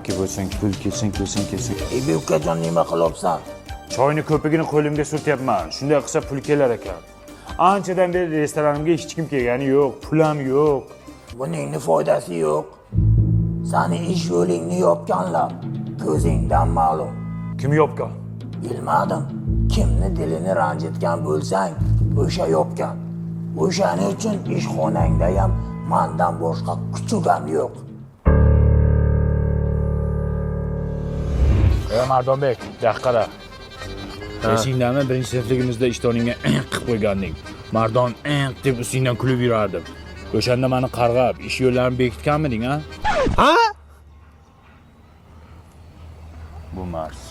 Nima bo'lsang pul kelsin. Ey ukajon nima qilyapsan? Choyni ko'pigini qo'limga surtyapman. Shunday qilsa pul kelar ekan. Anchadan beri restoranimga hech kim kelgani yo'q, pulam yo'q. Buning foydasi yo'q. Sani ish yo'lingni yopganlar. Ko'zingdan ma'lum. Kim yopgan? Bilmadim. Kimni dilini ranjitgan bo'lsang, o'sha yopgan. O'shaning uchun ishxonangda ham mendan boshqa kuchugam yo'q. Mardonbek, qara. Esingdami birinchi sinfligimizda ishtoningga qilib qo'yganding. Mardon deb ustingdan kulib yurardim. O'shanda meni qarg'ab, ish yo'llarini bekitganmiding, ha? Ha? Bu Mars.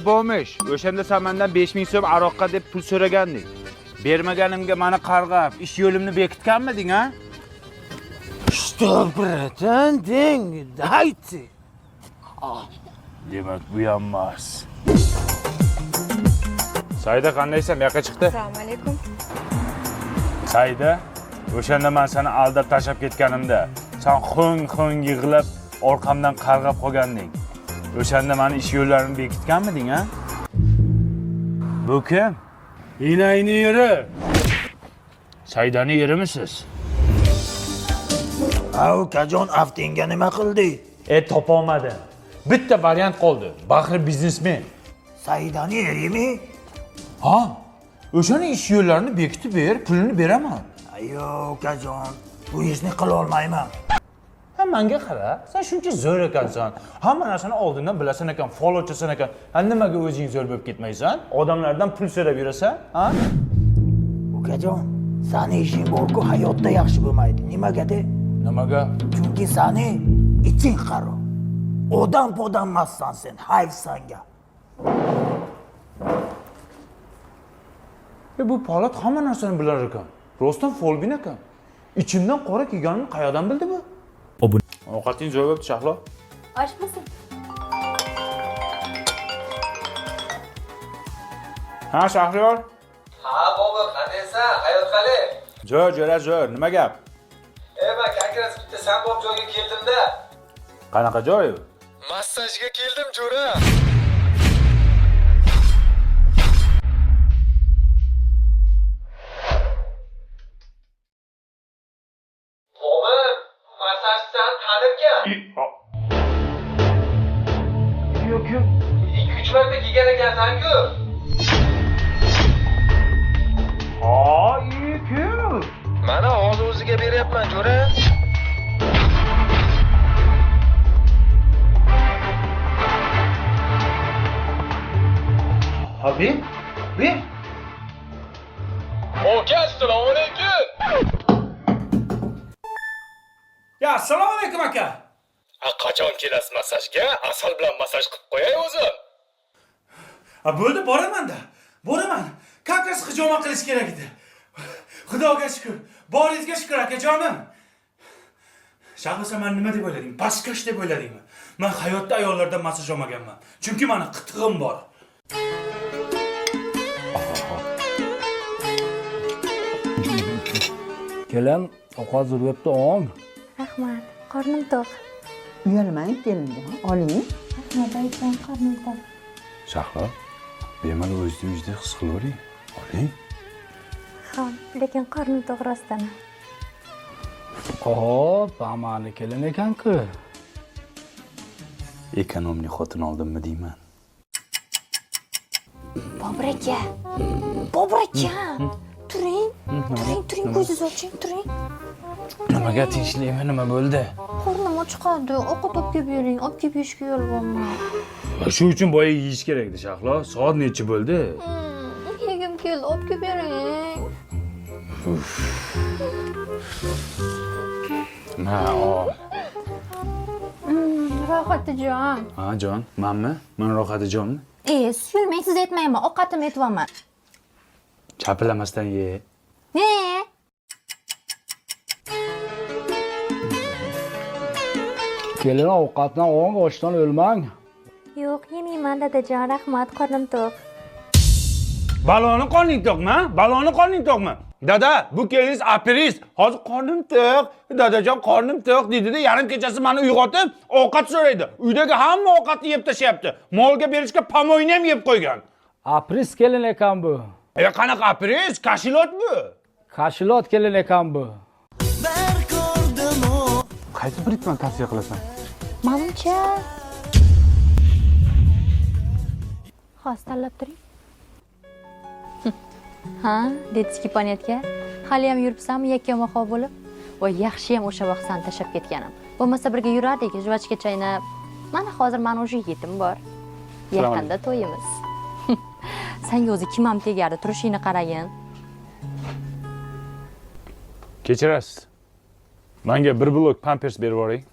Bo'lmish. O'shanda sen mendan 5000 so'm aroqqa deb pul so'raganding. Bermaganimga meni qarg'ab, ish yo'limni bekitganmiding, ha? Что претендинг дайте? Demak, bu ham Mars. Saida qandaysan? Bu yoqqa chiqdi. Assalomu alaykum. Saida, o'shanda men seni aldab tashlab ketganimda, sen xo'ng yig'lab orqamdan qarg'ab qolganding. O'shanda meni ish yo'llarini bekitganmiding, ha? Bu kim? Inayni yeri. Saidani yerimisiz? Ha, ukajon aftinga nima qildi? Topolmadi. Bitta variant qoldi. Baxri biznesmen. Saidani erimi? Ha? O'shaning ish yo'llarini bekitib ber, pulini beraman. Yo'q, ukajon. Bu ishni qila olmayman. Ha, menga qara. Sen shuncha zo'r ekansan. Hamma narsani oldindan bilasan ekan, fol ochasan ekan. Ha, nimaga o'zing zo'r bo'lib ketmaysan? Odamlardan pul so'rab yurasan, ha? Ukajon, sani ishing bor-ku hayotda yaxshi bo'lmaydi. Nimaga-de? Nimaga? Chunki sani iching qaro. Odam emassan sen, hayf sanga. Bu Polat hamma narsani bilar ekan. Rostdan folbin ekan. Ichimdan qora kelganini qayoqdan bildi bu? Ovqating zo'r bo'libdi, Shahlo. Oshmasin. Ha, Shahriyor. Ha, bobo, qandaysan? Hayot qalay? Zo'r. Nima gap? Men kongress bitta san bob joyga keldim-da. Qanaqa joy? Massajga keldim, jo'ra. Mo'min, massajdan tanirkan. Yo'q. 2-3 marta kelgan ekansan-ku. Kim? Mana hozir o'ziga beryapman, jo'ra. Abi? Bir? Oka, assalomu alaykum. Ya assalomu alaykum aka. Qachon kelasiz massajga? Asal bilan massaj qilib qo'yay o'zim. Bo'ldi, boraman. Kakras hijoma qilish kerak edi. Xudoga shukr. Boringizga shukr akajonim. Shahlosa, men nima deb o'ylading? Pastkash deb o'yladingmi? Men hayotda ayollardan massaj olmaganman. Chunki meni qitig'im bor. Kelin, ovqat zo'rayapti, ong. Rahmat. Qornim to'q. Uyalmang kelinga, oling. Rahmat, aytgan qornim to'q. Shahlo, bemalol o'zingizda his qilavering. Oling. Ha, lekin qornim to'q rostdan. Hop, amani kelin ekan-ku. Ekonomni xotin oldimmi deyman. Bobur aka. Turing, ko'zingizni oching, turing. Nimaga tinchlikmi, nima bo'ldi? Qornim ochqadi. Ovqat olib kelib bering, olib kelib yeyishga yolg'onman. Shu uchun boya yeyish kerak edi, Shahlo. Soat necha bo'ldi? Yegim keldi, olib kelib bering. Ha, ol. Rohatijon. Ha, jon, menmi? Men Rohatijonmi? Suyulmang, siz aytmayman, ovqatimni aytyapman. Chapilamasdan ye. Kelin, ovqatdan ong, ochdan o'lmang. Yo'q, yemayman dadajon, rahmat, qornim to'q. Baloni qorning to'qmi? Dada, bu keliniz aperiz. Hozir qornim to'q. Dadajon qornim to'q dedi-da, yarim kechasi meni uyg'otib, ovqat so'raydi. Uydagi hamma ovqatni yeb tashyapti. Molga berishga pomoyni ham yeb qo'ygan. Apris kelin ekan bu. Qanaqa aperiz? Kashilot bu. Kashilot kelin ekan bu. Qaysi britman tavsiya qilasan? Manimcha. Xos tanlab turing. Ha, detskiy ponyatga. Hali ham yuribsanmi yakka-moqo bo'lib? Voy, yaxshi ham o'sha vaqt san tashab ketganim. Bo'lmasa birga yurardik, juvachka chaynab. Mana hozir mana o'sha yetim bor. Yaqinda to'yimiz. Senga o'zi kim ham tegardi, turishingni qaragin. Kechirasiz. Menga bir blok pampers berib yuboring.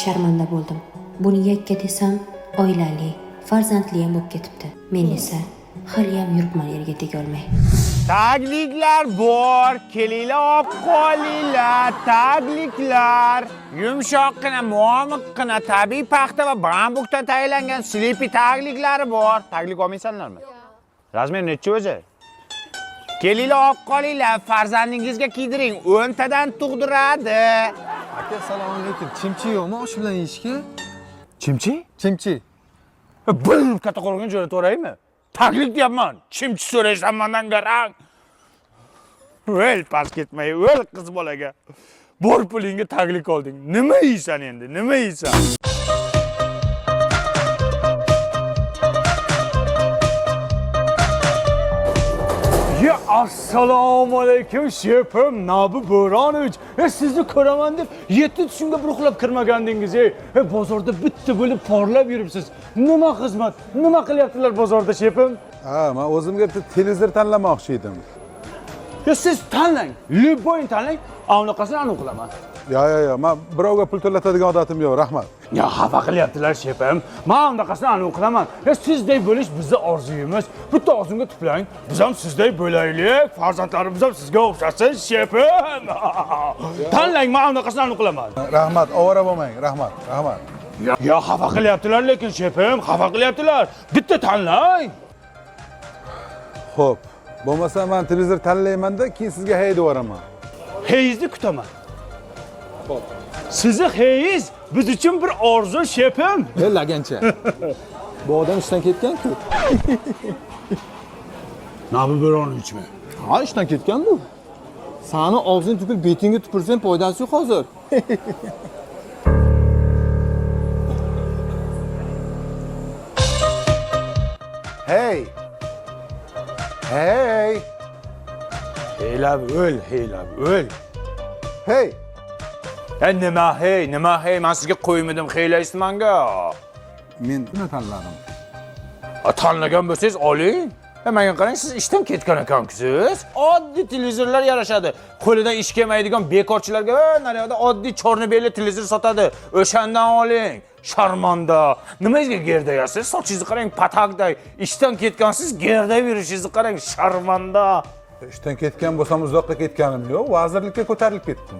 Sharmanda bo'ldim. Buni yakka desam, oilali, farzandli ham bo'lib ketibdi. Men esa hali ham yuribman yerga tegolmay. Tagliklar bor, kelinglar olib qolinglar, tagliklar. Yumshoqqina, mo'miqqina, tabiiy paxta va bambukdan tayyorlangan slipi tagliklari bor. Taglik olmaysanlarmi? Razmer necha o'zi? Kelinglar olib qolinglar, farzandingizga kiydiring, 10 tadan tug'diradi. Aka, assalomu alaykum. Chimchi yo'qmi osh bilan yeyishga? Chimchi? Chimchi. Bir katta qo'rg'on jo'nataveraymi? Taglik deyapman. Chimchi so'raysan mendan garang. O'l pas ketmay, o'l qiz bolaga. Bor pulingga taglik olding. Nima yeysan endi? Nima yeysan? Ya assalomu alaykum shefim, Nabi Bo'ronovich. Sizni ko'raman deb 7 tushimga bir uxlab kirmagandingiz. Bozorda bitta bo'lib porlab yuribsiz. Nima xizmat? Nima qilyaptilar bozorda shefim? Ha, men o'zimga bitta televizor tanlamoqchi edim. Ya siz tanlang, любойni tanlang, unaqasini aniq qilaman. Yo, men birovga pul to'latadigan odatim yo'q, rahmat. Ya xafa qilyaptilar shefim. Men unaqasini aniq qilaman. Ya sizdek bo'lish bizning orzuyimiz. Bitta og'zimga tuplang. Biz ham sizdek bo'laylik. Farzandlarimiz ham sizga o'xshasin shefim. Tanlang, men unaqasini aniq qilaman. Rahmat, ovora bo'lmang, rahmat. Ya xafa qilyaptilar lekin shefim, xafa qilyaptilar. Bitta tanlang. Xo'p, bo'lmasa men televizor tanlayman-da, keyin sizga haydab yuboraman. Heyizni kutaman. Sizni heyiz biz uchun bir orzu shefim. Lagancha. Bu odam ishdan ketgan-ku. Nabi Bo'ronovichmi? Ha, ishdan ketgan bu. Sani og'zing tupib betingga tupursang foydasi yo'q hozir. Hey. Heylab o'l, heylab o'l. Hey. Nima hey, men sizga qo'ymadim heylaysiz menga. Men nima tanladim? Tanlagan bo'lsangiz oling. Menga qarang, siz ishdan ketgan ekansiz. Oddiy televizorlar yarashadi. Qo'lidan ish kelmaydigan bekorchilarga naryoqda oddiy chornobelli televizor sotadi. O'shandan oling. Sharmanda. Nimangizga gerdayasiz? Sochingizni qarang, patakday. Ishdan ketgansiz, gerday yurishingizni qarang, sharmanda. Ishdan ketgan bo'lsam uzoqqa ketganim yo'q, vazirlikka ko'tarilib ketdim.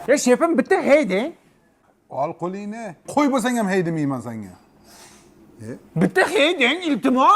Ya shefim, bitta hey deng. Ol qo'lingni. Qo'y bo'lsang ham hey demayman senga. Bitta hey deng, iltimos.